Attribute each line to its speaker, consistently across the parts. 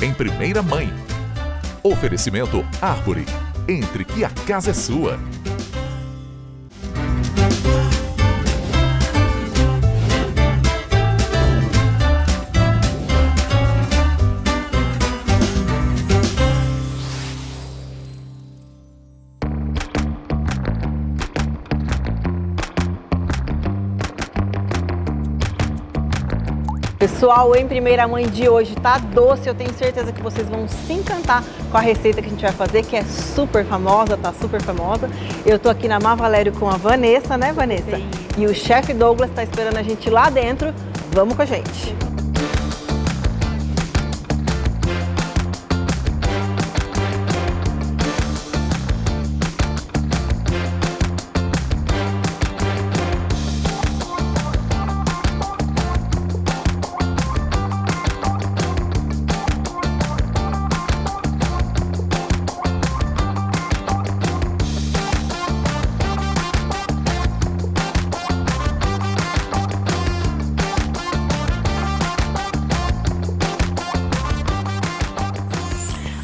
Speaker 1: em primeira mãe. Oferecimento Árvore. Entre que a casa é sua.
Speaker 2: Pessoal, Em Primeira Mãe de hoje tá doce, eu tenho certeza que vocês vão se encantar com a receita que a gente vai fazer, que é super famosa, tá super famosa. Eu tô aqui na Má Valério com a Vanessa, né, Vanessa? Sim. E o chefe Douglas tá esperando a gente lá dentro. Vamos com a gente.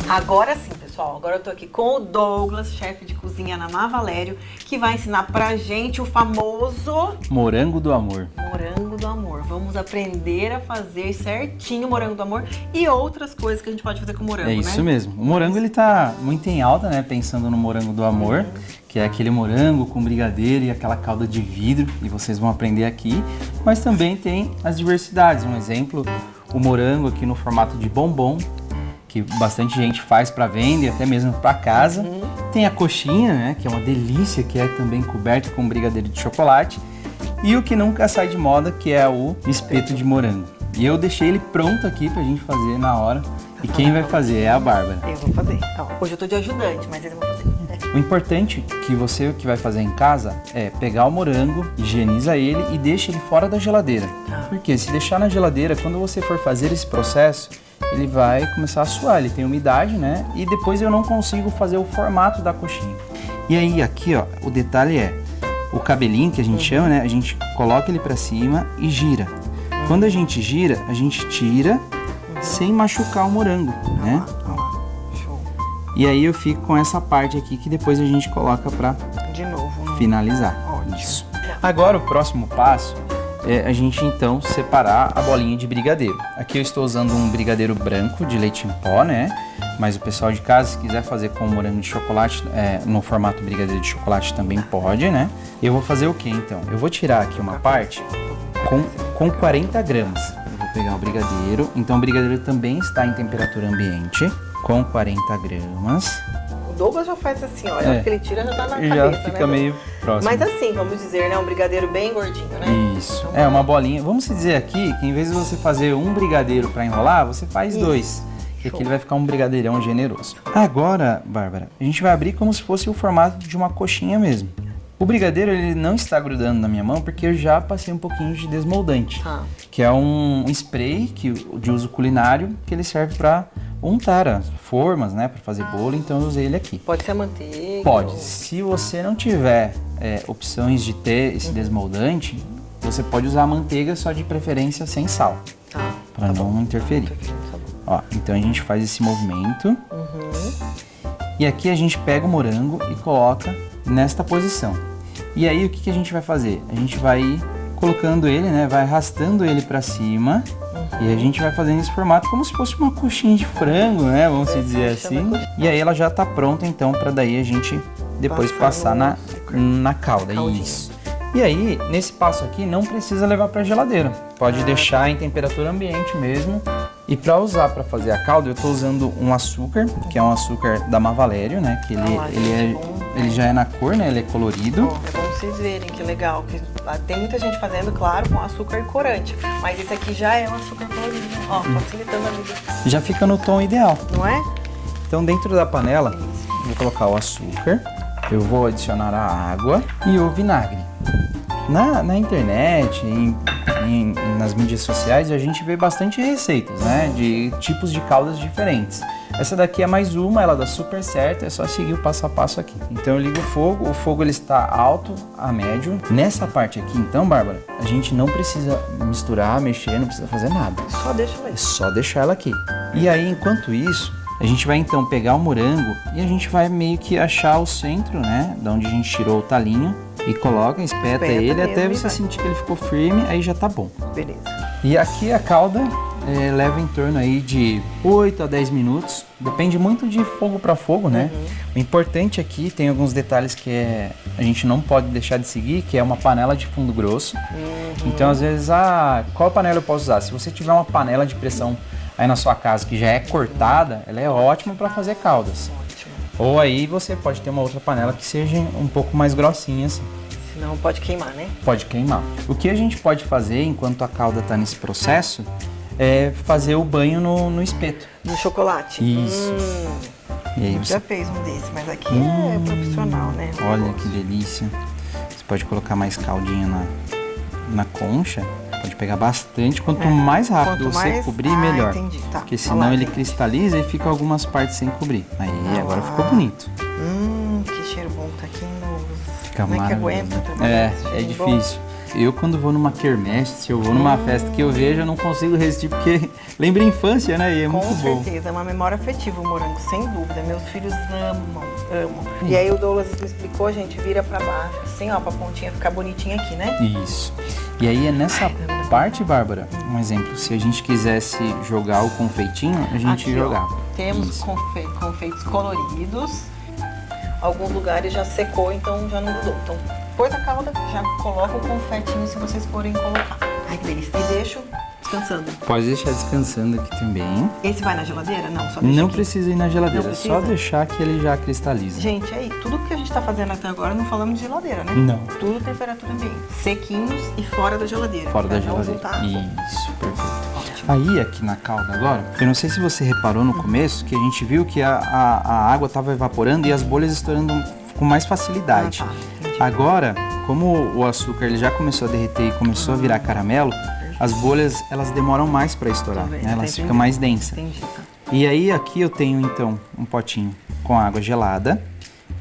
Speaker 2: Agora sim, pessoal, agora eu tô aqui com o Douglas, chefe de cozinha na Má Valério, que vai ensinar pra gente o famoso...
Speaker 3: Morango do amor.
Speaker 2: Morango do amor. Vamos aprender a fazer certinho o morango do amor e outras coisas que a gente pode fazer com o morango, né?
Speaker 3: É isso mesmo. O morango, ele tá muito em alta, né? Pensando no morango do amor, que é aquele morango com brigadeiro e aquela calda de vidro, e vocês vão aprender aqui. Mas também tem as diversidades. Um exemplo, o morango aqui no formato de bombom, que bastante gente faz para venda e até mesmo para casa. Tem a coxinha, né, que é uma delícia, que é também coberta com brigadeiro de chocolate. E o que nunca sai de moda, que é o espeto de morango. E eu deixei ele pronto aqui pra gente fazer na hora. E quem vai fazer é a Bárbara.
Speaker 2: Eu vou fazer. Ó, hoje eu tô de ajudante, mas eles vão fazer.
Speaker 3: O importante que você que vai fazer em casa é pegar o morango, higieniza ele e deixa ele fora da geladeira. Porque se deixar na geladeira, quando você for fazer esse processo, ele vai começar a suar, ele tem umidade, né? E depois eu não consigo fazer o formato da coxinha. E aí aqui, ó, o detalhe é o cabelinho que a gente chama, né? A gente coloca ele pra cima e gira. Quando a gente gira, a gente tira sem machucar o morango, né?
Speaker 2: Show.
Speaker 3: E aí eu fico com essa parte aqui que depois a gente coloca pra
Speaker 2: De novo.
Speaker 3: finalizar.
Speaker 2: Ótimo.
Speaker 3: Isso. Agora o próximo passo é a gente então separar a bolinha de brigadeiro. Aqui eu estou usando um brigadeiro branco de leite em pó, né? Mas o pessoal de casa, se quiser fazer com morango de chocolate, no formato brigadeiro de chocolate também pode, né? Eu vou fazer o que então? Eu vou tirar aqui uma parte com 40 gramas. Eu vou pegar o brigadeiro, então o brigadeiro também está em temperatura ambiente, com 40 gramas.
Speaker 2: O Douglas já faz assim, olha, porque ele tira já tá na cabeça,
Speaker 3: já fica
Speaker 2: né,
Speaker 3: meio próximo.
Speaker 2: Mas assim, vamos dizer, né, um brigadeiro bem gordinho, né?
Speaker 3: Isso, é uma bolinha. Vamos dizer aqui que em vez de você fazer um brigadeiro para enrolar, você faz dois. E aqui ele vai ficar um brigadeirão generoso. Agora, Bárbara, a gente vai abrir como se fosse o formato de uma coxinha mesmo. O brigadeiro, ele não está grudando na minha mão porque eu já passei um pouquinho de desmoldante. Que é um spray de uso culinário que ele serve para untar as formas, né, para fazer bolo, então eu usei ele aqui.
Speaker 2: Pode ser a manteiga?
Speaker 3: Pode. Se você não tiver opções de ter esse desmoldante, você pode usar a manteiga, só de preferência sem sal, para não interferir. Ó, então a gente faz esse movimento. E aqui a gente pega o morango e coloca nesta posição. E aí o que a gente vai fazer? A gente vai ir colocando ele, né, vai arrastando ele para cima. E a gente vai fazendo esse formato como se fosse uma coxinha de frango, né? Vamos dizer assim. E aí ela já tá pronta, então, para daí a gente depois passar na calda. Isso. E aí, nesse passo aqui, não precisa levar para geladeira. Pode deixar em temperatura ambiente mesmo. E para usar para fazer a calda, eu tô usando um açúcar, que é um açúcar da Má Valério, né? Que ele já é na cor, né? Ele é colorido.
Speaker 2: É bom vocês verem que legal. Que tem muita gente fazendo, claro, com açúcar corante. Mas esse aqui já é um açúcar colorido. Ó, facilitando a vida.
Speaker 3: Já fica no tom ideal.
Speaker 2: Não é?
Speaker 3: Então, dentro da panela, eu vou colocar o açúcar. Eu vou adicionar a água e o vinagre. Na internet, nas mídias sociais, a gente vê bastante receitas, né? De tipos de caldas diferentes. Essa daqui é mais uma, ela dá super certo, é só seguir o passo a passo aqui. Então eu ligo o fogo ele está alto a médio. Nessa parte aqui, então, Bárbara, a gente não precisa misturar, mexer, não precisa fazer nada.
Speaker 2: Só deixa ela aí.
Speaker 3: É só deixar ela aqui. E aí, enquanto isso, a gente vai então pegar o morango e a gente vai meio que achar o centro, né? Da onde a gente tirou o talinho e coloca, espeta ele
Speaker 2: mesmo
Speaker 3: até
Speaker 2: e
Speaker 3: você
Speaker 2: vai.
Speaker 3: sentir que ele ficou firme, aí já tá bom.
Speaker 2: Beleza.
Speaker 3: E aqui a calda leva em torno aí de 8 a 10 minutos, depende muito de fogo para fogo, né? O importante aqui, tem alguns detalhes que a gente não pode deixar de seguir, que é uma panela de fundo grosso. Então às vezes, qual panela eu posso usar? Se você tiver uma panela de pressão aí na sua casa que já é cortada, ela é ótima para fazer caldas. Ou aí você pode ter uma outra panela que seja um pouco mais grossinha assim.
Speaker 2: Senão pode queimar, né?
Speaker 3: Pode queimar. O que a gente pode fazer enquanto a calda está nesse processo é fazer o banho no espeto.
Speaker 2: No chocolate?
Speaker 3: Isso. E aí
Speaker 2: Já
Speaker 3: você...
Speaker 2: fez um desse, mas aqui é profissional, né?
Speaker 3: Olha que delícia. Você pode colocar mais caldinha na concha. Pode pegar bastante. Quanto mais rápido
Speaker 2: Quanto
Speaker 3: você
Speaker 2: mais...
Speaker 3: cobrir, melhor.
Speaker 2: Entendi. Tá.
Speaker 3: Porque senão ele cristaliza e fica algumas partes sem cobrir. Aí agora ficou bonito.
Speaker 2: Que cheiro bom que tá aqui no...
Speaker 3: Fica
Speaker 2: Como é que
Speaker 3: maravilhoso.
Speaker 2: aguenta trabalhar esse
Speaker 3: É
Speaker 2: cheiro
Speaker 3: difícil. Eu, quando vou numa quermesse, se eu vou numa festa que eu vejo, eu não consigo resistir, porque lembra a infância, né? E é muito bom.
Speaker 2: Com certeza, é uma memória afetiva o morango, sem dúvida. Meus filhos amam. E aí o Douglas me explicou, gente, vira pra baixo, assim, ó, pra pontinha ficar bonitinha aqui, né?
Speaker 3: Isso. E aí é nessa parte, Bárbara, um exemplo, se a gente quisesse jogar o confeitinho, a gente
Speaker 2: Aqui,
Speaker 3: jogava.
Speaker 2: ó, temos confeitos coloridos. Alguns lugares já secou, então já não grudou. Então, depois da calda, já coloca o confetinho se vocês forem colocar. Ai, que delícia. E deixo descansando.
Speaker 3: Pode deixar descansando aqui também.
Speaker 2: Esse vai na geladeira? Não, só deixa
Speaker 3: Não
Speaker 2: aqui.
Speaker 3: precisa ir na geladeira,
Speaker 2: Não
Speaker 3: é só
Speaker 2: precisa?
Speaker 3: deixar que ele já cristaliza.
Speaker 2: Gente, aí, tudo que a gente tá fazendo até agora, não falamos de geladeira, né?
Speaker 3: Não.
Speaker 2: Tudo temperatura ambiente. Sequinhos e fora da geladeira.
Speaker 3: Fora da
Speaker 2: Pra não
Speaker 3: geladeira.
Speaker 2: voltar.
Speaker 3: Isso, perfeito.
Speaker 2: Ótimo.
Speaker 3: Aí, aqui na calda agora, eu não sei se você reparou no começo, que a gente viu que a água estava evaporando e as bolhas estourando com mais facilidade.
Speaker 2: Ah, tá. Entendi.
Speaker 3: Agora, como o açúcar ele já começou a derreter e começou a virar caramelo, as bolhas elas demoram mais para estourar,
Speaker 2: Tô vendo,
Speaker 3: né? Elas
Speaker 2: entendi.
Speaker 3: ficam mais densas.
Speaker 2: Entendi, tá.
Speaker 3: E aí aqui eu tenho então um potinho com água gelada.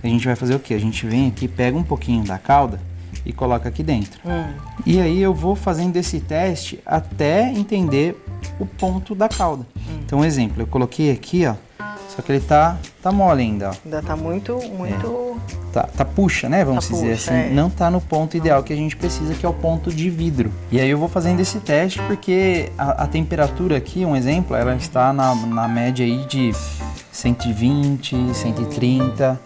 Speaker 3: A gente vai fazer o quê? A gente vem aqui, pega um pouquinho da calda e coloca aqui dentro. E aí eu vou fazendo esse teste até entender o ponto da calda. Então, um exemplo, eu coloquei aqui, ó, só que ele tá mole ainda, ó.
Speaker 2: Ainda tá muito...
Speaker 3: Tá puxa, né? Vamos
Speaker 2: Tá
Speaker 3: dizer
Speaker 2: puxa,
Speaker 3: assim.
Speaker 2: é.
Speaker 3: Não tá no ponto ideal que a gente precisa, que é o ponto de vidro. E aí eu vou fazendo esse teste porque a temperatura aqui, um exemplo, ela está na média aí de 120, 130.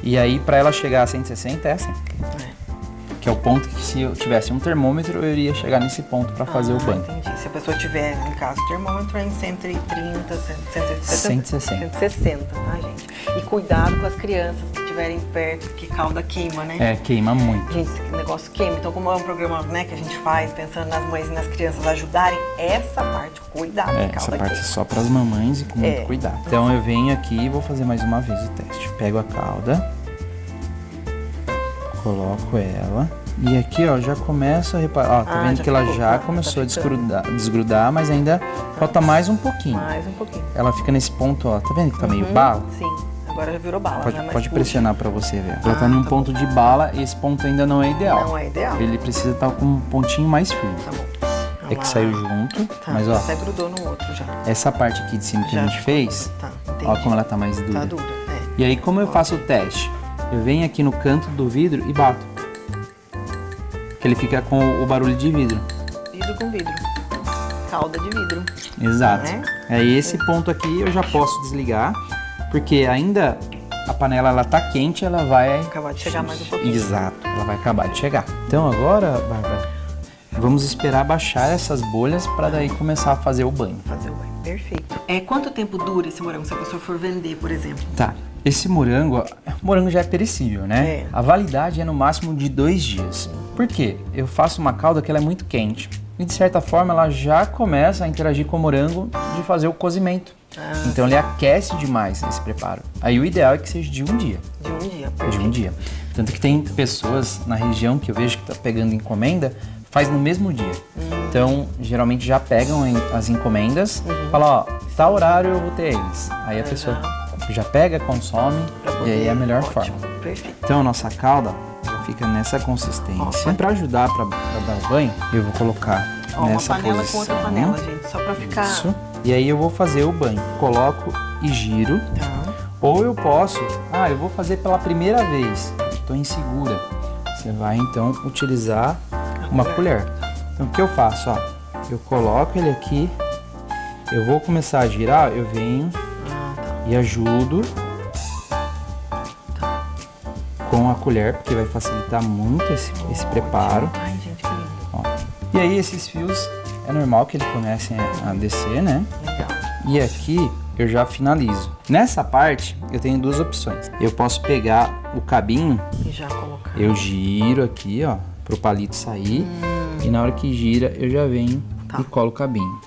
Speaker 3: E aí para ela chegar a 160 é assim. Que é o ponto que se eu tivesse um termômetro, eu iria chegar nesse ponto para fazer o banho.
Speaker 2: Entendi. Se a pessoa tiver, em casa, o termômetro é em 130,
Speaker 3: 160.
Speaker 2: 160, tá, gente? E cuidado com as crianças que estiverem perto, porque calda queima, né?
Speaker 3: É, queima muito.
Speaker 2: Gente, esse negócio queima. Então, como é um programa, né, que a gente faz, pensando nas mães e nas crianças ajudarem, essa parte, cuidado, que
Speaker 3: Essa
Speaker 2: calda
Speaker 3: parte é
Speaker 2: queima.
Speaker 3: só para as mamães e com muito cuidado. Então eu venho aqui e vou fazer mais uma vez o teste. Pego a calda, coloco ela e aqui, ó, já começa a reparar. Ó, tá vendo
Speaker 2: já
Speaker 3: que ela
Speaker 2: ficou,
Speaker 3: já
Speaker 2: tá
Speaker 3: começou a
Speaker 2: ficando.
Speaker 3: desgrudar, mas ainda falta mais um pouquinho.
Speaker 2: Mais um pouquinho.
Speaker 3: Ela fica nesse ponto, ó, tá vendo que tá meio bala?
Speaker 2: Sim, agora já virou bala.
Speaker 3: Pode,
Speaker 2: né? Mas
Speaker 3: pode
Speaker 2: puxa.
Speaker 3: pressionar pra você ver. Ela tá num
Speaker 2: tá
Speaker 3: ponto de bala e esse ponto ainda não é ideal.
Speaker 2: Não é ideal?
Speaker 3: Ele precisa estar com um pontinho mais firme.
Speaker 2: Tá bom.
Speaker 3: É
Speaker 2: Vamos
Speaker 3: que
Speaker 2: lá.
Speaker 3: saiu junto,
Speaker 2: Tá,
Speaker 3: mas ó,
Speaker 2: até grudou no outro já.
Speaker 3: essa parte aqui de cima que
Speaker 2: Já
Speaker 3: a gente
Speaker 2: ficou.
Speaker 3: fez,
Speaker 2: Tá,
Speaker 3: ó
Speaker 2: entendi.
Speaker 3: como ela tá mais dura.
Speaker 2: Tá dura, é.
Speaker 3: E aí, como eu faço o teste? Eu venho aqui no canto do vidro e bato. Que ele fica com o barulho de vidro.
Speaker 2: Vidro com vidro. Calda de vidro.
Speaker 3: Exato.
Speaker 2: Né?
Speaker 3: Aí esse ponto aqui eu já posso desligar, porque ainda a panela ela tá quente, ela vai
Speaker 2: Acabar de chegar mais um pouquinho.
Speaker 3: Exato, ela vai acabar de chegar. Então agora, Bárbara, vamos esperar baixar essas bolhas para daí começar a fazer o banho.
Speaker 2: Fazer o banho. Perfeito. Quanto tempo dura esse morango se a pessoa for vender, por exemplo?
Speaker 3: Tá. Esse morango, o morango já é perecível, né?
Speaker 2: É.
Speaker 3: A validade é no máximo de 2 dias. Por quê? Eu faço uma calda que ela é muito quente. E de certa forma ela já começa a interagir com o morango de fazer o cozimento. Então ele aquece demais esse preparo. Aí o ideal é que seja de um dia.
Speaker 2: De um dia.
Speaker 3: De um dia. Tanto que tem pessoas na região que eu vejo que tá pegando encomenda, faz no mesmo dia. Então, geralmente já pegam as encomendas, falam, ó, tal horário eu vou ter eles. Aí a pessoa já pega, consome e aí é a melhor forma.
Speaker 2: Perfeito.
Speaker 3: Então a nossa calda ela fica nessa consistência. Para ajudar para dar o banho, eu vou colocar
Speaker 2: Ó, uma
Speaker 3: nessa
Speaker 2: panela
Speaker 3: posição.
Speaker 2: com outra panela, gente. Só pra ficar
Speaker 3: Isso. E aí eu vou fazer o banho. Coloco e giro.
Speaker 2: Tá.
Speaker 3: Ou eu posso, eu vou fazer pela primeira vez, tô insegura. Você vai então utilizar uma colher. Então o que eu faço, ó? Eu coloco ele aqui, eu vou começar a girar, eu venho e ajudo com a colher, porque vai facilitar muito esse preparo.
Speaker 2: Ai, gente, que lindo.
Speaker 3: Ó. E aí esses fios, é normal que eles comecem a descer, né?
Speaker 2: Legal.
Speaker 3: E aqui eu já finalizo. Nessa parte, eu tenho duas opções. Eu posso pegar o cabinho,
Speaker 2: E já colocar.
Speaker 3: eu giro aqui, ó, pro palito sair. E na hora que gira, eu já venho e colo o cabinho.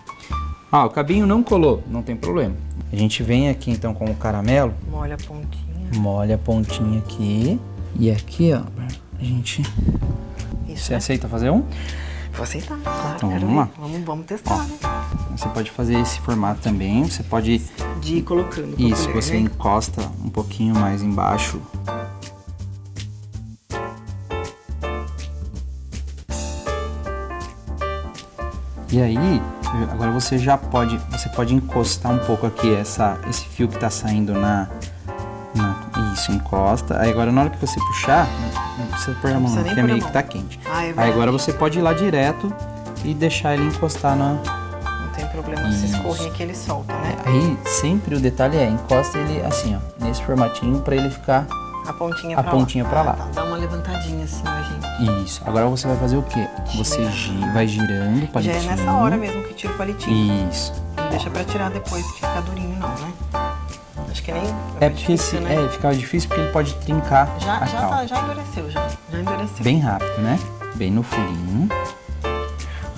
Speaker 3: O cabinho não colou, não tem problema. A gente vem aqui então com o caramelo.
Speaker 2: Molha a pontinha.
Speaker 3: Molha a pontinha aqui. E aqui, ó, a gente...
Speaker 2: Isso,
Speaker 3: Você
Speaker 2: né?
Speaker 3: aceita fazer um?
Speaker 2: Vou aceitar, claro.
Speaker 3: Então,
Speaker 2: quero
Speaker 3: vamos lá.
Speaker 2: ver. Vamos testar, né?
Speaker 3: Você pode fazer esse formato também. Você pode...
Speaker 2: De ir colocando. com a
Speaker 3: Isso,
Speaker 2: colher,
Speaker 3: você
Speaker 2: né?
Speaker 3: encosta um pouquinho mais embaixo. E aí, agora você pode encostar um pouco aqui esse fio que tá saindo isso, encosta. Aí agora na hora que você puxar, não precisa pôr a mão,
Speaker 2: precisa nem
Speaker 3: porque é
Speaker 2: pôr a
Speaker 3: meio
Speaker 2: mão.
Speaker 3: que tá quente.
Speaker 2: Ah, é
Speaker 3: Aí
Speaker 2: verdade.
Speaker 3: agora você pode ir lá direto e deixar ele encostar na...
Speaker 2: Não tem problema se escorrer que ele solta, né?
Speaker 3: Aí sempre o detalhe encosta ele assim, ó, nesse formatinho pra ele ficar...
Speaker 2: A pontinha
Speaker 3: A
Speaker 2: pra
Speaker 3: pontinha
Speaker 2: lá.
Speaker 3: pra lá.
Speaker 2: Tá. Dá uma levantadinha assim, ó, gente.
Speaker 3: Isso. Agora você vai fazer o quê? Você vai girando o
Speaker 2: Já
Speaker 3: palitinho.
Speaker 2: é nessa hora mesmo que tira o palitinho.
Speaker 3: Isso.
Speaker 2: Não deixa pra tirar depois que ficar durinho, não, né? Acho que nem...
Speaker 3: É porque fica difícil porque ele pode trincar a calda.
Speaker 2: Já endureceu, já endureceu.
Speaker 3: Bem rápido, né? Bem no furinho.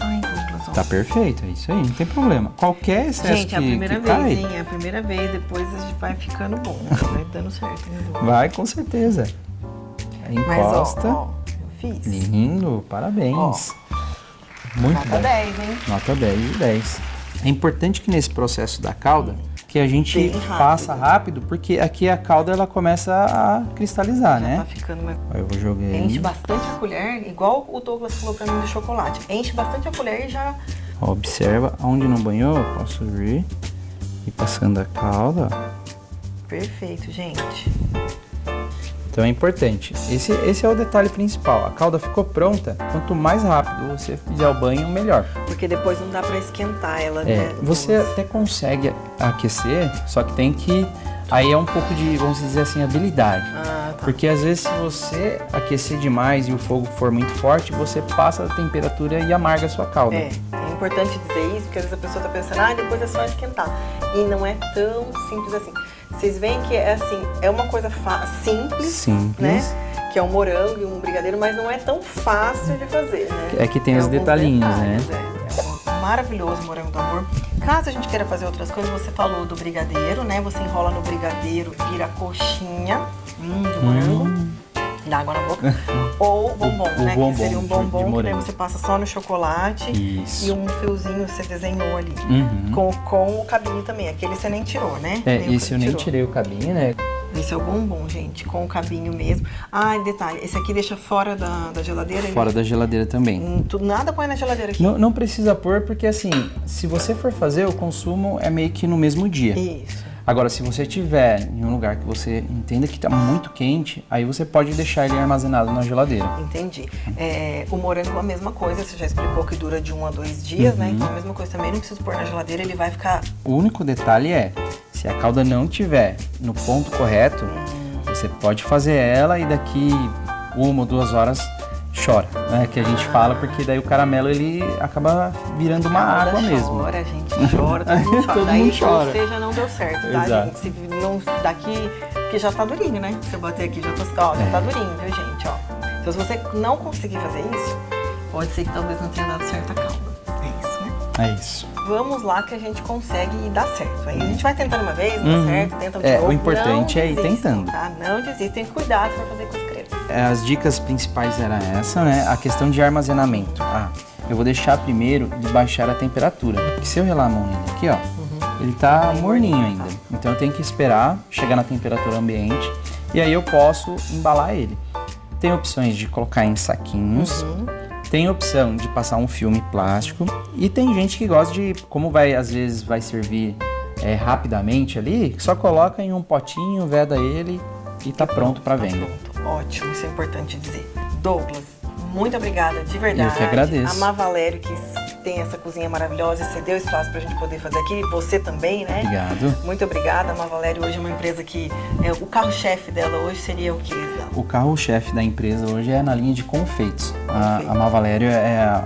Speaker 2: Ai, Douglas, ó.
Speaker 3: Tá perfeito, é isso aí, não tem problema. Qualquer excesso
Speaker 2: Gente, é a primeira
Speaker 3: que
Speaker 2: vez,
Speaker 3: cai,
Speaker 2: hein? É a primeira vez, depois a gente vai ficando bom. Vai dando certo, né, Douglas?
Speaker 3: vai com certeza. Aí
Speaker 2: Mas,
Speaker 3: encosta.
Speaker 2: ó, eu fiz.
Speaker 3: Lindo, parabéns.
Speaker 2: Ó,
Speaker 3: Muito
Speaker 2: Nota
Speaker 3: bom.
Speaker 2: 10, hein?
Speaker 3: Nota 10 de 10. É importante que nesse processo da calda, que a gente
Speaker 2: Bem rápido.
Speaker 3: faça rápido, porque aqui a calda ela começa a cristalizar,
Speaker 2: Já
Speaker 3: né?
Speaker 2: tá ficando mais...
Speaker 3: Aí eu vou jogar
Speaker 2: Enche
Speaker 3: ele.
Speaker 2: bastante a colher, igual o Douglas falou pra mim do chocolate. Enche bastante a colher e já...
Speaker 3: Ó, observa, onde não banhou, eu posso vir e passando a calda, ó.
Speaker 2: Perfeito, gente.
Speaker 3: Então é importante. Esse é o detalhe principal. A calda ficou pronta. Quanto mais rápido você fizer o banho, melhor.
Speaker 2: Porque depois não dá pra esquentar ela, né?
Speaker 3: Você até consegue aquecer, só que tem que... Aí é um pouco de, vamos dizer assim, habilidade.
Speaker 2: Ah, tá.
Speaker 3: Porque às vezes se você aquecer demais e o fogo for muito forte, você passa a temperatura e amarga a sua calda.
Speaker 2: É importante dizer isso, porque às vezes a pessoa tá pensando, depois é só esquentar. E não é tão simples assim. Vocês veem que é assim, é uma coisa simples, né? Que é um morango e um brigadeiro, mas não é tão fácil de fazer, né?
Speaker 3: É que tem os
Speaker 2: alguns
Speaker 3: detalhinhos,
Speaker 2: detalhes,
Speaker 3: né?
Speaker 2: É um maravilhoso morango do amor. Caso a gente queira fazer outras coisas, você falou do brigadeiro, né? Você enrola no brigadeiro, vira a coxinha do morango, dá água na boca. Ou bombom, né?
Speaker 3: bombom
Speaker 2: que seria um
Speaker 3: de
Speaker 2: bombom que daí
Speaker 3: morango.
Speaker 2: você passa só no chocolate.
Speaker 3: Isso.
Speaker 2: E um fiozinho você desenhou ali.
Speaker 3: Uhum.
Speaker 2: Com o cabinho também. Aquele você nem tirou, né?
Speaker 3: Esse eu nem
Speaker 2: tirou.
Speaker 3: tirei o cabinho, né?
Speaker 2: Esse é o bombom, gente, com o cabinho mesmo. Ah, e detalhe, esse aqui deixa fora da geladeira?
Speaker 3: Fora da geladeira também.
Speaker 2: Nada põe na geladeira aqui.
Speaker 3: Não precisa pôr, porque assim, se você for fazer, o consumo é meio que no mesmo dia.
Speaker 2: Isso.
Speaker 3: Agora, se você tiver em um lugar que você entenda que está muito quente, aí você pode deixar ele armazenado na geladeira.
Speaker 2: Entendi. O morango é a mesma coisa, você já explicou que dura de 1 a 2 dias, né? Então a mesma coisa também, não precisa pôr na geladeira, ele vai ficar...
Speaker 3: O único detalhe é, se a calda não tiver no ponto correto, você pode fazer ela e daqui 1 ou 2 horas chora, né? Que a gente fala, porque daí o caramelo ele acaba virando uma água mesmo.
Speaker 2: Chora, a gente chora, todo mundo chora.
Speaker 3: Todo
Speaker 2: Daí,
Speaker 3: mundo chora.
Speaker 2: ou seja, não deu certo, tá,
Speaker 3: Exato.
Speaker 2: gente? Se não, daqui, porque já tá durinho, né? Se eu bater aqui, já tá durinho, viu, gente, ó. Então, se você não conseguir fazer isso, pode ser que talvez não tenha dado certo a calda. É isso, né?
Speaker 3: É isso.
Speaker 2: Vamos lá que a gente consegue e dá certo. Aí a gente vai tentando uma vez, não dá certo, tenta de novo.
Speaker 3: O importante é ir tentando.
Speaker 2: Tá? Não desistem, cuidado pra fazer com as crianças.
Speaker 3: As dicas principais eram essa, né? A questão de armazenamento. Eu vou deixar primeiro de baixar a temperatura. Porque se eu relar a mão nele aqui, ó, ele tá morninho ainda. Então eu tenho que esperar chegar na temperatura ambiente e aí eu posso embalar ele. Tem opções de colocar em saquinhos, tem a opção de passar um filme plástico e tem gente que gosta de, como às vezes vai servir rapidamente ali, só coloca em um potinho, veda ele e tá pronto para venda.
Speaker 2: Ótimo, isso é importante dizer. Douglas, muito obrigada, de verdade.
Speaker 3: Eu que agradeço.
Speaker 2: A Má Valério, que tem essa cozinha maravilhosa e cedeu espaço pra gente poder fazer aqui. Você também, né?
Speaker 3: Obrigado.
Speaker 2: Muito obrigada. A Má Valério hoje é uma empresa que... o carro-chefe dela hoje seria o quê?
Speaker 3: O carro-chefe da empresa hoje é na linha de confeitos. A Má Valério é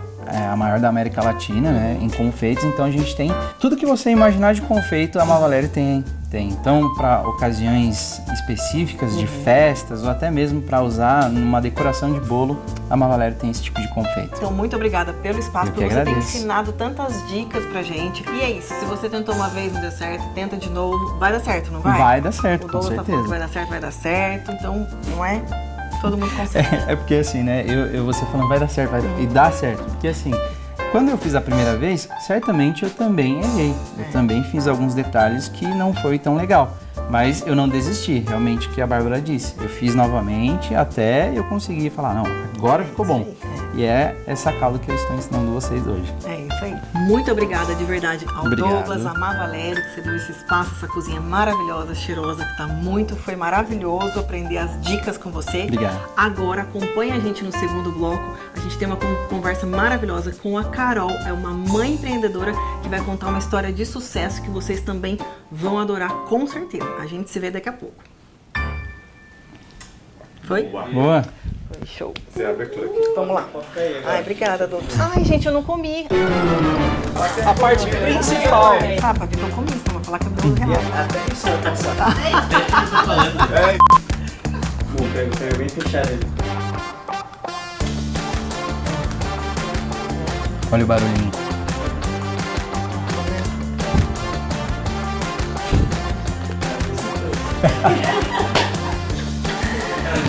Speaker 3: a maior da América Latina, né, em confeitos. Então a gente tem tudo que você imaginar de confeito, a Má Valério tem. Então, para ocasiões específicas de festas ou até mesmo para usar numa decoração de bolo, a Má Valério tem esse tipo de confeito.
Speaker 2: Então, muito obrigada pelo espaço,
Speaker 3: por
Speaker 2: você ter ensinado tantas dicas pra gente. E é isso, se você tentou uma vez e não deu certo, tenta de novo, vai dar certo, não vai?
Speaker 3: Vai dar certo,
Speaker 2: com
Speaker 3: certeza.
Speaker 2: Tá falando que vai dar certo, então, não é? Todo mundo consegue.
Speaker 3: É porque assim, né, você falando vai dar certo, e dá certo, porque assim, quando eu fiz a primeira vez, certamente eu também errei. Eu também fiz alguns detalhes que não foi tão legal. Mas eu não desisti, realmente, o que a Bárbara disse. Eu fiz novamente até eu conseguir falar, não, agora ficou bom. E é essa causa que eu estou ensinando vocês hoje.
Speaker 2: É isso aí. Muito obrigada de verdade ao
Speaker 3: Obrigado.
Speaker 2: Douglas, a Má Valério, que você deu esse espaço, essa cozinha maravilhosa, cheirosa, que foi maravilhoso aprender as dicas com você.
Speaker 3: Obrigado.
Speaker 2: Agora acompanha a gente no segundo bloco. A gente tem uma conversa maravilhosa com a Carol, é uma mãe empreendedora que vai contar uma história de sucesso que vocês também vão adorar, com certeza. A gente se vê daqui a pouco. Foi?
Speaker 3: Boa.
Speaker 2: Foi show.
Speaker 4: Você abre aqui.
Speaker 2: Vamos lá. Ai, obrigada, doutor. Ai, gente, eu não comi.
Speaker 3: A parte principal.
Speaker 2: Ah, pra ver que eu comi, senão vou falar que eu dou real.
Speaker 4: Até isso vai passar. Pega bem fechado ele.
Speaker 3: Olha o barulhinho.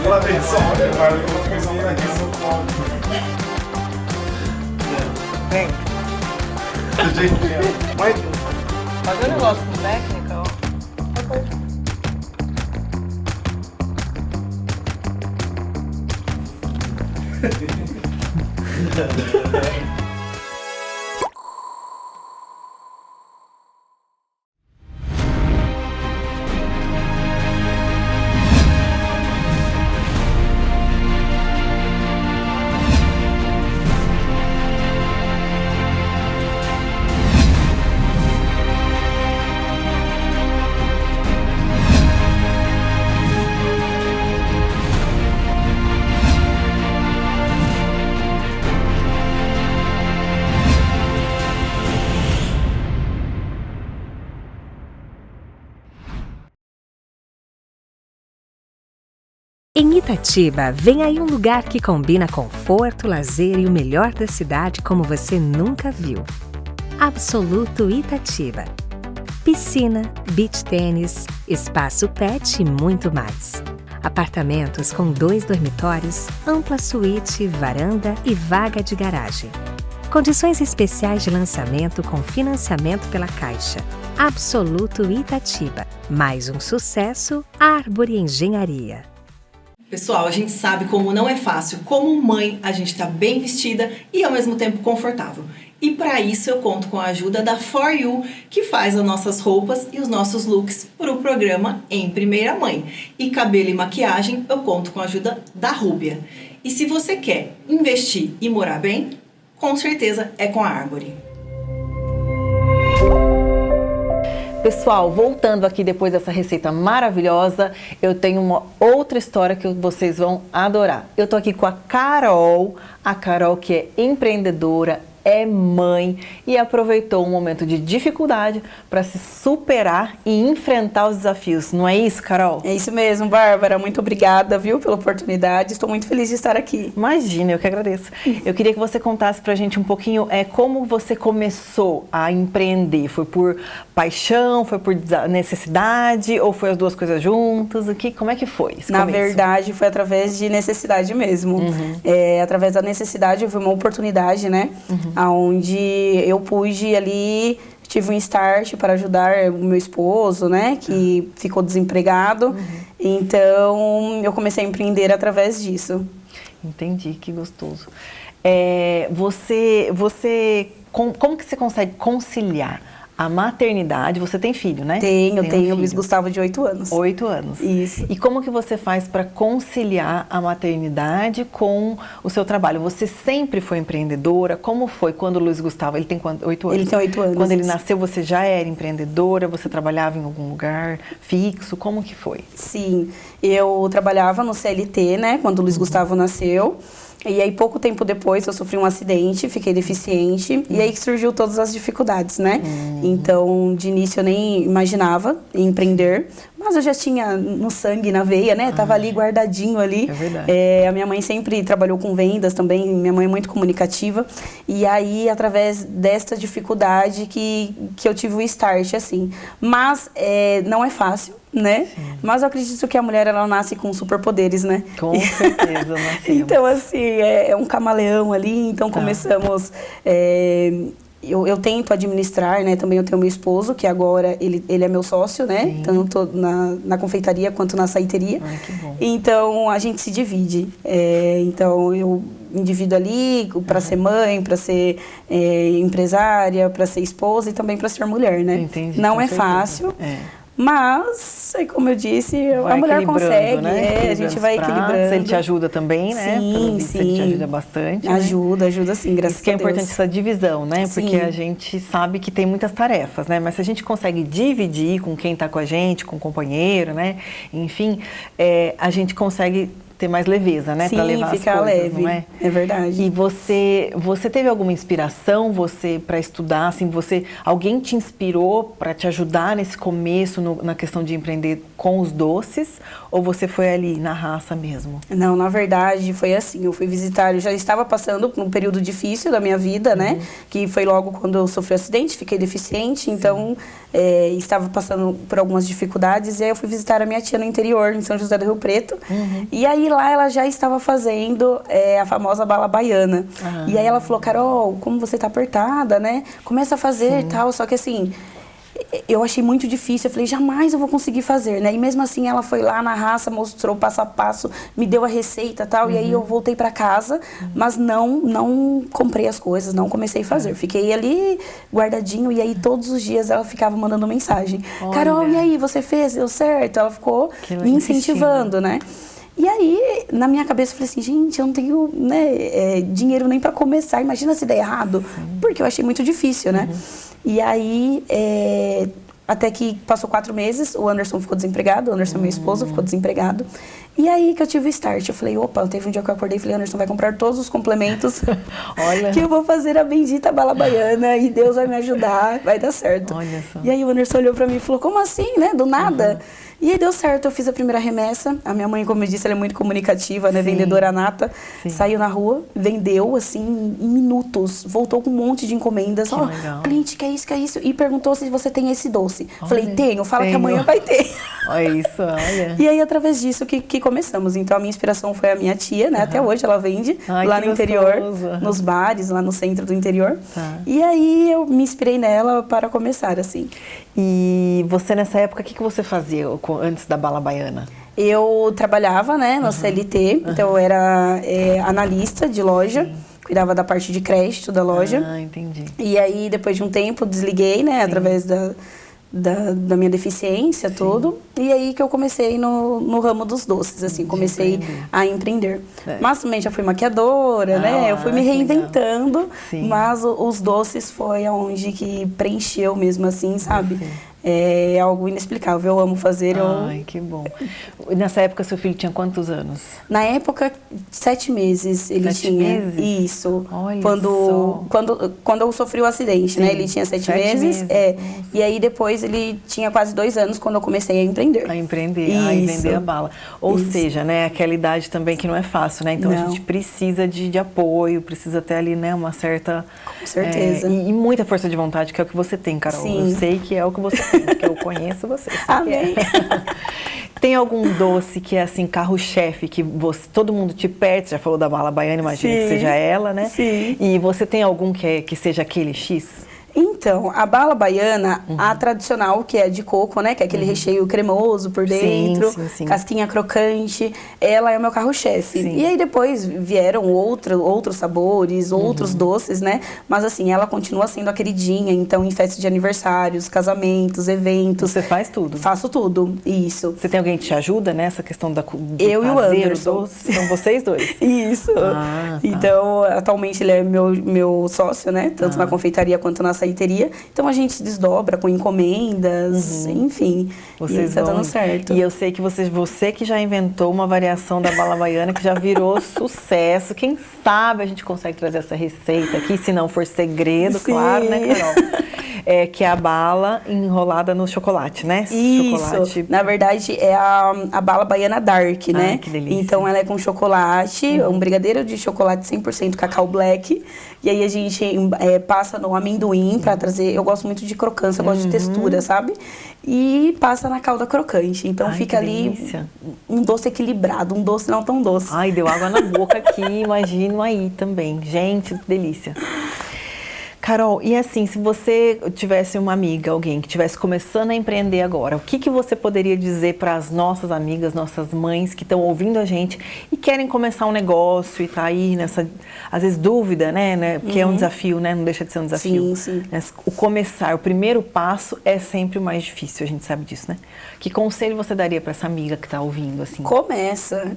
Speaker 4: Ela vem só, agora eu vou começar a aqui São Paulo.
Speaker 2: Vem. Fazer um negócio com técnica, ó.
Speaker 5: Em Itatiba, vem aí um lugar que combina conforto, lazer e o melhor da cidade como você nunca viu. Absoluto Itatiba. Piscina, beach tênis, espaço pet e muito mais. Apartamentos com 2 dormitórios, ampla suíte, varanda e vaga de garagem. Condições especiais de lançamento com financiamento pela Caixa. Absoluto Itatiba. Mais um sucesso, Árvore Engenharia.
Speaker 2: Pessoal, a gente sabe como não é fácil, como mãe, a gente tá bem vestida e ao mesmo tempo confortável. E para isso eu conto com a ajuda da For You, que faz as nossas roupas e os nossos looks para o programa Em Primeira Mãe. E cabelo e maquiagem eu conto com a ajuda da Rúbia. E se você quer investir e morar bem, com certeza é com a Árvore. Pessoal, voltando aqui depois dessa receita maravilhosa, eu tenho uma outra história que vocês vão adorar. Eu tô aqui com a Carol que é empreendedora, é mãe e aproveitou um momento de dificuldade para se superar e enfrentar os desafios. Não é isso, Carol?
Speaker 6: É isso mesmo, Bárbara. Muito obrigada, viu, pela oportunidade. Estou muito feliz de estar aqui.
Speaker 2: Imagina, eu que agradeço. Eu queria que você contasse pra gente um pouquinho como você começou a empreender. Foi por paixão, foi por necessidade ou foi as duas coisas juntas? Como é que foi esse
Speaker 6: Na
Speaker 2: começo?
Speaker 6: verdade, foi através de necessidade mesmo. Através da necessidade, eu vi uma oportunidade, né? Onde eu pude ali, tive um start para ajudar o meu esposo, né? Que ficou desempregado. Então, eu comecei a empreender através disso.
Speaker 2: Entendi, que gostoso. Como que você consegue conciliar a maternidade? Você tem filho, né?
Speaker 6: Tenho,
Speaker 2: um
Speaker 6: o Luiz Gustavo de 8 anos.
Speaker 2: 8 anos.
Speaker 6: Isso.
Speaker 2: E como que você faz para conciliar a maternidade com o seu trabalho? Você sempre foi empreendedora? Como foi quando o Luiz Gustavo, ele tem 8 anos?
Speaker 6: Ele tem 8 anos.
Speaker 2: Quando ele nasceu, você já era empreendedora? Você trabalhava em algum lugar fixo? Como que foi?
Speaker 6: Sim, eu trabalhava no CLT, né, quando o Luiz Gustavo nasceu. E aí, pouco tempo depois, eu sofri um acidente, fiquei deficiente. E aí que surgiu todas as dificuldades, né? Então, de início, eu nem imaginava empreender. Mas eu já tinha no sangue, na veia, né? Tava ali guardadinho ali.
Speaker 2: É verdade.
Speaker 6: A minha mãe sempre trabalhou com vendas também. Minha mãe é muito comunicativa. E aí, através desta dificuldade que eu tive o start, assim. Mas não é fácil, né? Sim. Mas eu acredito que a mulher, ela nasce com superpoderes, né?
Speaker 2: Com certeza, nascemos.
Speaker 6: Então, assim, é um camaleão ali. Então, começamos... Eu tento administrar, né? Também eu tenho meu esposo, que agora ele é meu sócio, né? Sim. Tanto na confeitaria quanto na saiteria.
Speaker 2: Ai, que bom.
Speaker 6: Então, a gente se divide. Então, eu divido ali para ser mãe, para ser empresária, para ser esposa e também para ser mulher, né?
Speaker 2: Entendi,
Speaker 6: não é fácil. Mas, como eu disse, a mulher consegue, né? A gente vai equilibrando.
Speaker 2: Ele te ajuda também, né?
Speaker 6: Sim.
Speaker 2: Ele te ajuda bastante.
Speaker 6: Ajuda sim, graças a Deus.
Speaker 2: Isso que é importante, essa divisão, né? Porque a gente sabe que tem muitas tarefas, né? Mas se a gente consegue dividir com quem está com a gente, com o companheiro, né? Enfim, a gente consegue ter mais leveza, né? Para levar as coisas,
Speaker 6: leve,
Speaker 2: não é?
Speaker 6: É verdade.
Speaker 2: E você teve alguma inspiração, para estudar, assim, alguém te inspirou para te ajudar nesse começo, na questão de empreender com os doces? Ou você foi ali na raça mesmo?
Speaker 6: Não, na verdade foi assim, eu fui visitar, eu já estava passando por um período difícil da minha vida, né? Que foi logo quando eu sofri um acidente, fiquei deficiente, então estava passando por algumas dificuldades, e aí eu fui visitar a minha tia no interior, em São José do Rio Preto, e aí lá ela já estava fazendo a famosa bala baiana. E aí ela falou, Carol, como você tá apertada, né? Começa a fazer e tal, só que assim... Eu achei muito difícil, eu falei, jamais eu vou conseguir fazer, né? E mesmo assim ela foi lá na raça, mostrou passo a passo, me deu a receita e tal, e aí eu voltei pra casa, mas não comprei as coisas, não comecei a fazer. Fiquei ali guardadinho, e aí todos os dias ela ficava mandando mensagem. Olha. Carol, e aí, você fez? Deu certo? Ela ficou me incentivando, né? E aí, na minha cabeça, eu falei assim, gente, eu não tenho dinheiro nem pra começar, imagina se der errado. Porque eu achei muito difícil, né? E aí, até que passou 4 meses, o Anderson ficou desempregado, o Anderson, meu esposo, ficou desempregado. E aí que eu tive o start, eu falei, opa, teve um dia que eu acordei e falei, Anderson vai comprar todos os complementos que eu vou fazer a bendita bala baiana e Deus vai me ajudar, vai dar certo.
Speaker 2: Olha só.
Speaker 6: E aí o Anderson olhou pra mim e falou, como assim, né, do nada? E aí deu certo, eu fiz a primeira remessa. A minha mãe, como eu disse, ela é muito comunicativa, né? Vendedora nata. Saiu na rua, vendeu, assim, em minutos. Voltou com um monte de encomendas. Ó, cliente, quer isso? E perguntou se você tem esse doce. Olha, falei, tenho. Fala que amanhã vai ter.
Speaker 2: Olha isso, olha.
Speaker 6: E aí, através disso que começamos. Então, a minha inspiração foi a minha tia, né? Até hoje ela vende lá no interior, nos bares, lá no centro do interior. E aí, eu me inspirei nela para começar, assim.
Speaker 2: E você, nessa época, o que você fazia antes da bala baiana?
Speaker 6: Eu trabalhava, né, no CLT, então eu era analista de loja, cuidava da parte de crédito da loja.
Speaker 2: Ah, entendi.
Speaker 6: E aí, depois de um tempo, desliguei, né, através da minha deficiência, tudo. E aí que eu comecei no ramo dos doces, assim, comecei a empreender. Mas também já fui maquiadora, né, eu fui me reinventando, mas os doces foi aonde que preencheu mesmo, assim, sabe? É algo inexplicável, eu amo fazer.
Speaker 2: Ai, que bom. Nessa época, seu filho tinha quantos anos?
Speaker 6: Na época, 7 meses ele 7 tinha. Meses? Isso.
Speaker 2: Olha
Speaker 6: quando eu sofri o acidente, né? Ele tinha 7 meses. E aí, depois, ele tinha quase 2 anos quando eu comecei a empreender.
Speaker 2: A empreender, e vender a bala. Ou seja, né? Aquela idade também que não é fácil, né? Então, a gente precisa de apoio, precisa ter ali, né? Uma certa...
Speaker 6: Com certeza.
Speaker 2: E muita força de vontade, que é o que você tem, Carol. Eu sei que é o que você tem. Porque eu conheço você.
Speaker 6: Amém.
Speaker 2: Tem algum doce que é assim, carro-chefe, que todo mundo te pede? Você já falou da bala baiana, imagino que seja ela, né?
Speaker 6: Sim.
Speaker 2: E você tem algum que seja aquele X?
Speaker 6: Então, a bala baiana, a tradicional, que é de coco, né? Que é aquele recheio cremoso por dentro,
Speaker 2: sim.
Speaker 6: casquinha crocante, ela é o meu carro-chefe.
Speaker 2: Sim.
Speaker 6: E aí depois vieram outros sabores, outros doces, né? Mas assim, ela continua sendo a queridinha. Então, em festas de aniversários, casamentos, eventos...
Speaker 2: Você faz tudo?
Speaker 6: Faço tudo, isso.
Speaker 2: Você tem alguém que te ajuda nessa questão do
Speaker 6: Eu e o
Speaker 2: fazer
Speaker 6: Anderson.
Speaker 2: doce? São vocês dois?
Speaker 6: Isso.
Speaker 2: Tá.
Speaker 6: Então, atualmente ele é meu sócio, né? Tanto na confeitaria quanto na saiteria. Então, a gente se desdobra com encomendas, enfim.
Speaker 2: Vocês
Speaker 6: e tá
Speaker 2: vão...
Speaker 6: dando certo.
Speaker 2: E eu sei que você que já inventou uma variação da bala baiana que já virou sucesso. Quem sabe a gente consegue trazer essa receita aqui, se não for segredo,
Speaker 6: Sim.
Speaker 2: claro, né, Carol? Que é a bala enrolada no chocolate, né?
Speaker 6: Isso,
Speaker 2: Chocolate.
Speaker 6: na verdade é a bala baiana dark, né?
Speaker 2: Que delícia.
Speaker 6: Então ela é com chocolate, um brigadeiro de chocolate 100% cacau black. E aí a gente passa no amendoim pra trazer, eu gosto muito de crocância, eu gosto de textura, sabe? E passa na calda crocante. Então fica ali
Speaker 2: delícia.
Speaker 6: Um doce equilibrado, um doce não tão doce.
Speaker 2: Ai, deu água na boca aqui, imagino aí também. Gente, que delícia. Carol, e assim, se você tivesse uma amiga, alguém que estivesse começando a empreender agora, o que você poderia dizer para as nossas amigas, nossas mães que estão ouvindo a gente e querem começar um negócio e tá aí nessa, às vezes, dúvida, né? Porque é um desafio, né? Não deixa de ser um desafio.
Speaker 6: Sim.
Speaker 2: O primeiro passo é sempre o mais difícil, a gente sabe disso, né? Que conselho você daria para essa amiga que está ouvindo, assim?
Speaker 6: Começa.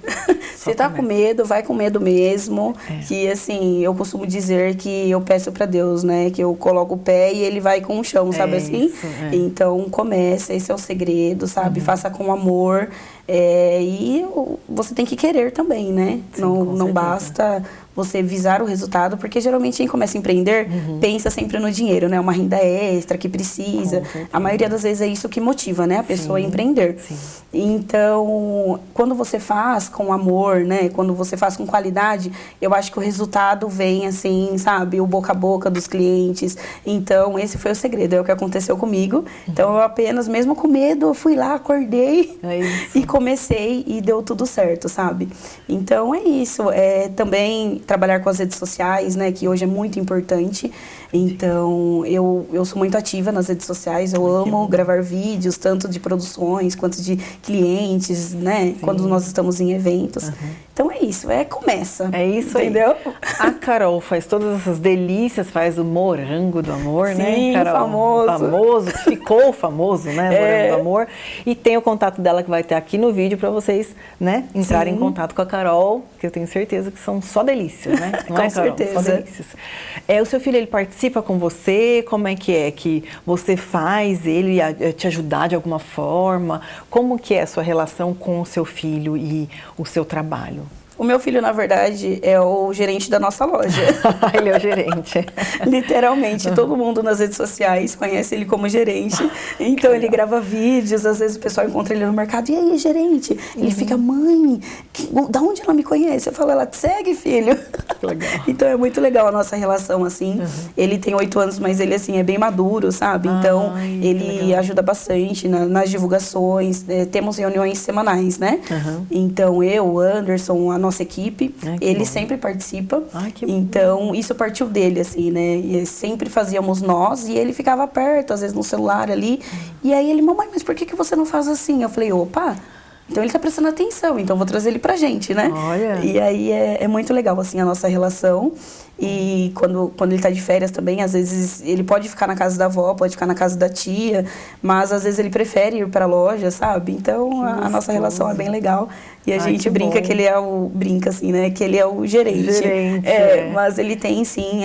Speaker 6: Você tá com medo, vai com medo mesmo.
Speaker 2: É.
Speaker 6: Que, assim, eu costumo dizer que eu peço para Deus, né? Que eu coloco o pé e ele vai com o chão, sabe assim?
Speaker 2: Isso,
Speaker 6: Então, começa, esse é o segredo, sabe? Faça com amor. E você tem que querer também, né?
Speaker 2: Sim,
Speaker 6: não basta você visar o resultado, porque geralmente quem começa a empreender pensa sempre no dinheiro, né? Uma renda extra que precisa. A maioria das vezes é isso que motiva, né? A pessoa a empreender.
Speaker 2: Sim.
Speaker 6: Então, quando você faz com amor, né? Quando você faz com qualidade, eu acho que o resultado vem assim, sabe? O boca a boca dos clientes. Então, esse foi o segredo, é o que aconteceu comigo. Então, eu apenas, mesmo com medo, eu fui lá, acordei e comecei e deu tudo certo, sabe? Então, é isso. Também trabalhar com as redes sociais, né? Que hoje é muito importante. Então, eu sou muito ativa nas redes sociais. Eu amo gravar vídeos, tanto de produções quanto de clientes, né? Sim. Quando nós estamos em eventos. Então, é isso. Começa.
Speaker 2: É isso,
Speaker 6: entendeu?
Speaker 2: A Carol faz todas essas delícias, faz o morango do amor,
Speaker 6: Sim,
Speaker 2: né, Carol? Famoso, que ficou famoso, né? Morango do amor. E tem o contato dela que vai ter aqui no vídeo para vocês, né? Entrarem em contato com a Carol, que eu tenho certeza que são só delícias, né? Não
Speaker 6: com
Speaker 2: é, Carol?
Speaker 6: certeza.
Speaker 2: Só delícias. O seu filho, ele participa com você? Como é que você faz ele te ajudar de alguma forma? Como que é a sua relação com o seu filho e o seu trabalho?
Speaker 6: O meu filho, na verdade, é o gerente da nossa loja.
Speaker 2: Ele é o gerente.
Speaker 6: Literalmente, todo mundo nas redes sociais conhece ele como gerente. Então, ele grava vídeos, às vezes o pessoal encontra ele no mercado. E aí, gerente? Ele fica, mãe, da onde ela me conhece? Eu falo, ela te segue, filho.
Speaker 2: Legal.
Speaker 6: Então, é muito legal a nossa relação, assim. Ele tem 8 anos, mas ele, assim, é bem maduro, sabe? Então, ele ajuda bastante nas divulgações. Temos reuniões semanais, né? Então, eu, o Anderson, a nossa equipe, ele sempre participa. Então, isso partiu dele, assim, né? E sempre fazíamos nós e ele ficava perto, às vezes no celular ali. E aí ele, mamãe, mas por que você não faz assim? Eu falei, opa, então ele tá prestando atenção, então eu vou trazer ele pra gente, né?
Speaker 2: Olha.
Speaker 6: E aí é muito legal, assim, a nossa relação. E quando ele tá de férias também, às vezes ele pode ficar na casa da avó, pode ficar na casa da tia, mas às vezes ele prefere ir pra loja, sabe? Então a nossa relação é bem legal. E a gente brinca que ele é brinca assim, né? Que ele é o gerente. Mas ele tem, sim,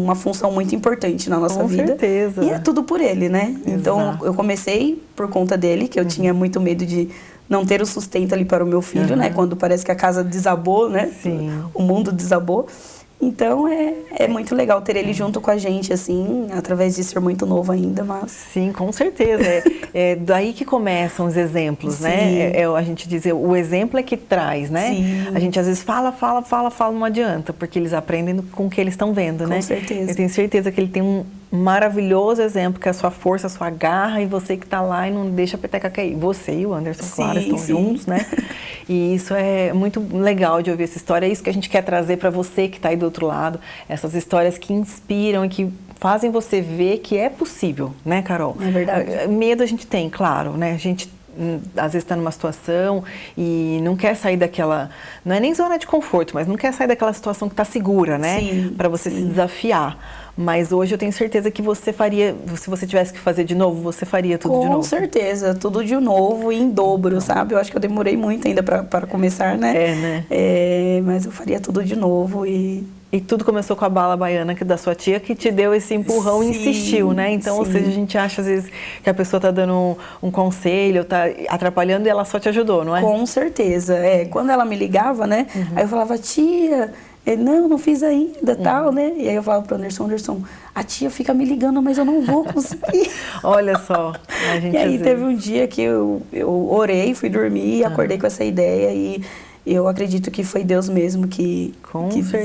Speaker 6: uma função muito importante na nossa vida. Com
Speaker 2: certeza.
Speaker 6: E é tudo por ele, né?
Speaker 2: Exato.
Speaker 6: Então eu comecei por conta dele, que eu tinha muito medo de não ter o sustento ali para o meu filho, né? Quando parece que a casa desabou, né?
Speaker 2: Sim.
Speaker 6: O mundo desabou. Então, é muito legal ter ele junto com a gente, assim, através de ser muito novo ainda, mas...
Speaker 2: Sim, com certeza. É daí que começam os exemplos, né? A gente diz, o exemplo é que traz, né?
Speaker 6: Sim.
Speaker 2: A gente às vezes fala, não adianta, porque eles aprendem com o que eles estão vendo, né?
Speaker 6: Com certeza.
Speaker 2: Eu tenho certeza que ele tem um maravilhoso exemplo, que é a sua força, a sua garra, e você que está lá e não deixa a peteca cair. Você e o Anderson, claro, estão juntos, né? E isso é muito legal de ouvir essa história. É isso que a gente quer trazer para você que está aí do outro lado. Essas histórias que inspiram e que fazem você ver que é possível, né, Carol?
Speaker 6: É verdade.
Speaker 2: Medo a gente tem, claro, né? A gente às vezes está numa situação e não quer sair daquela, não é nem zona de conforto, mas não quer sair daquela situação que está segura, né? Para você se desafiar. Mas hoje eu tenho certeza que você faria, se você tivesse que fazer de novo, você faria tudo de novo.
Speaker 6: Com certeza, tudo de novo e em dobro, sabe? Eu acho que eu demorei muito ainda para começar, né?
Speaker 2: Né?
Speaker 6: Mas eu faria tudo de novo
Speaker 2: E tudo começou com a bala baiana da sua tia, que te deu esse empurrão e insistiu, né? Então, ou seja, a gente acha às vezes que a pessoa tá dando um conselho, tá atrapalhando e ela só te ajudou, não é?
Speaker 6: Com certeza. Quando ela me ligava, né? Aí eu falava, tia, não fiz ainda, tal, né? E aí eu falava pro Anderson, a tia fica me ligando, mas eu não vou conseguir.
Speaker 2: Olha só.
Speaker 6: E aí teve um dia que eu orei, fui dormir e acordei com essa ideia e eu acredito que foi Deus mesmo que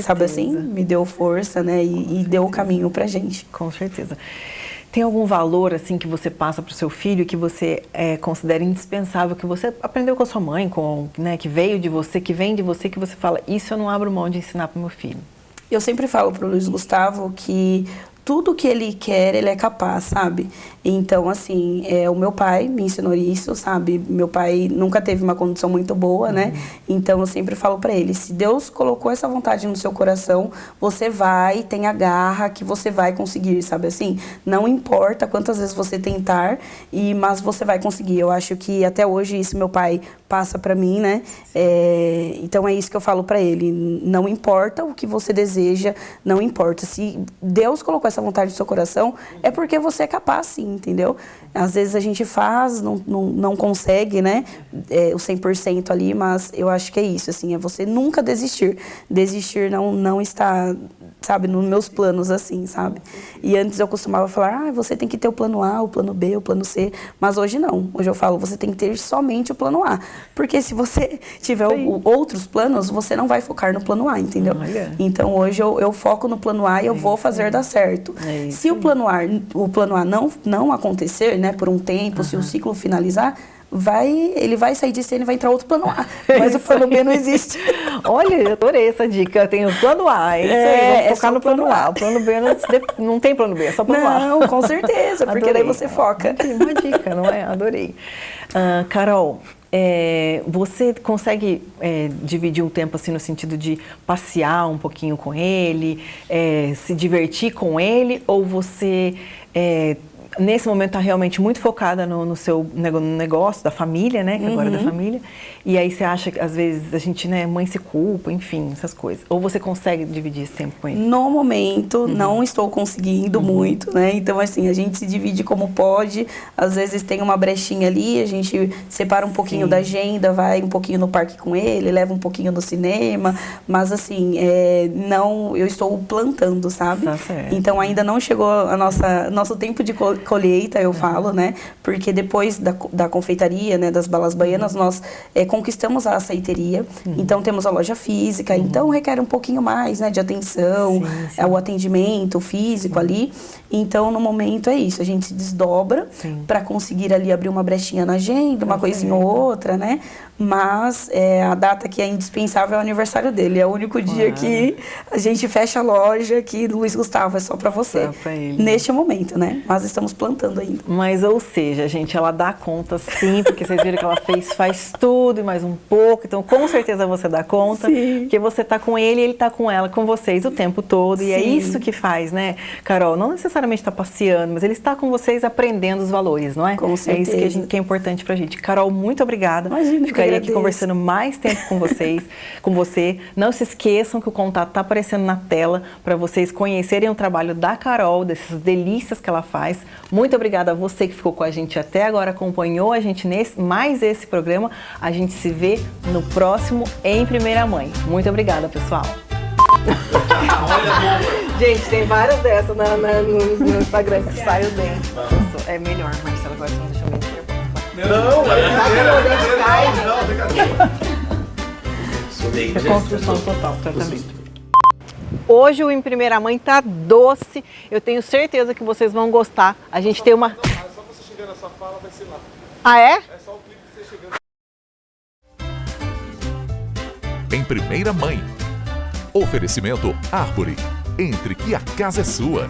Speaker 6: sabe assim, me deu força, né? E deu o caminho pra gente.
Speaker 2: Com certeza. Tem algum valor, assim, que você passa pro seu filho que você considera indispensável, que você aprendeu com a sua mãe, né, que veio de você, que vem de você, que você fala, isso eu não abro mão de ensinar pro meu filho?
Speaker 6: Eu sempre falo pro Luiz Gustavo que tudo que ele quer, ele é capaz, sabe? Então, assim, o meu pai me ensinou isso, sabe? Meu pai nunca teve uma condição muito boa, né? Então, eu sempre falo pra ele, se Deus colocou essa vontade no seu coração, você vai, tenha garra, que você vai conseguir, sabe assim? Não importa quantas vezes você tentar, mas você vai conseguir. Eu acho que até hoje isso meu pai passa pra mim, né? Então, é isso que eu falo pra ele. Não importa o que você deseja, não importa. Se Deus colocou essa vontade no seu coração, é porque você é capaz, sim, entendeu? Às vezes a gente faz, não consegue, né? O 100% ali, mas eu acho que é isso, assim, é você nunca desistir. Desistir não está, sabe, nos meus planos, assim, sabe? E antes eu costumava falar, você tem que ter o plano A, o plano B, o plano C, mas hoje não. Hoje eu falo, você tem que ter somente o plano A. Porque se você tiver outros planos, você não vai focar no plano A, entendeu? Então hoje eu foco no plano A e eu vou fazer dar certo. Se o plano A não acontecer, né, por um tempo, se o ciclo finalizar, ele vai sair disso e ele vai entrar outro plano A. Mas o plano B não existe.
Speaker 2: Olha, eu adorei essa dica. Eu tenho o plano A, é isso aí, vamos focar no plano A. O plano B não tem plano B, é só plano A.
Speaker 6: Não, com certeza, porque daí você foca.
Speaker 2: Uma dica, não é? Adorei. Carol, você consegue dividir um tempo assim no sentido de passear um pouquinho com ele, se divertir com ele, ou você nesse momento está realmente muito focada no seu negócio da família, né? Que agora é da família. E aí você acha que às vezes a gente, né, mãe se culpa, enfim, essas coisas. Ou você consegue dividir esse tempo com ele?
Speaker 6: No momento, não estou conseguindo muito, né? Então, assim, a gente se divide como pode. Às vezes tem uma brechinha ali, a gente separa um pouquinho da agenda, vai um pouquinho no parque com ele, leva um pouquinho no cinema. Mas, assim, eu estou plantando, sabe?
Speaker 2: Tá certo.
Speaker 6: Então, ainda não chegou nosso tempo de colheita, eu falo, né? Porque depois da confeitaria, né, das balas baianas, nós conquistamos a açaiteria. Então, temos a loja física. Então, requer um pouquinho mais, né, de atenção, o atendimento físico ali. Então, no momento é isso. A gente se desdobra para conseguir ali abrir uma brechinha na agenda, uma coisinha ou outra, né? Mas a data que é indispensável é o aniversário dele. É o único dia que a gente fecha a loja, que Luiz Gustavo é só para você.
Speaker 2: Só pra ele.
Speaker 6: Neste momento, né? Mas estamos plantando ainda.
Speaker 2: Mas, ou seja, gente, ela dá conta sim, porque vocês viram que ela faz tudo e mais um pouco. Então, com certeza você dá conta.
Speaker 6: Sim.
Speaker 2: Porque você tá com ele e ele tá com ela, com vocês o tempo todo. E é isso que faz, né, Carol? Não necessariamente tá passeando, mas ele está com vocês aprendendo os valores, não é?
Speaker 6: Com certeza.
Speaker 2: É isso que é importante pra gente. Carol, muito obrigada.
Speaker 6: Imagina,
Speaker 2: Ficaria aqui conversando mais tempo com vocês, com você. Não se esqueçam que o contato tá aparecendo na tela para vocês conhecerem o trabalho da Carol, dessas delícias que ela faz. Muito obrigada a você que ficou com a gente até agora, acompanhou a gente mais esse programa. A gente se vê no próximo Em Primeira Mãe. Muito obrigada, pessoal. Gente, tem várias dessas no Instagram que sai o dente. É melhor, Marcelo, agora você não deixa eu mentir. É construção total, tratamento. Hoje o Em Primeira Mãe tá doce. Eu tenho certeza que vocês vão gostar. A gente tem uma...
Speaker 4: Só você chegar na sua fala, vai ser lá.
Speaker 2: Ah, é?
Speaker 4: É só o clipe de você chegando.
Speaker 1: Em Primeira Mãe. Oferecimento Árvore. Entre que a casa é sua.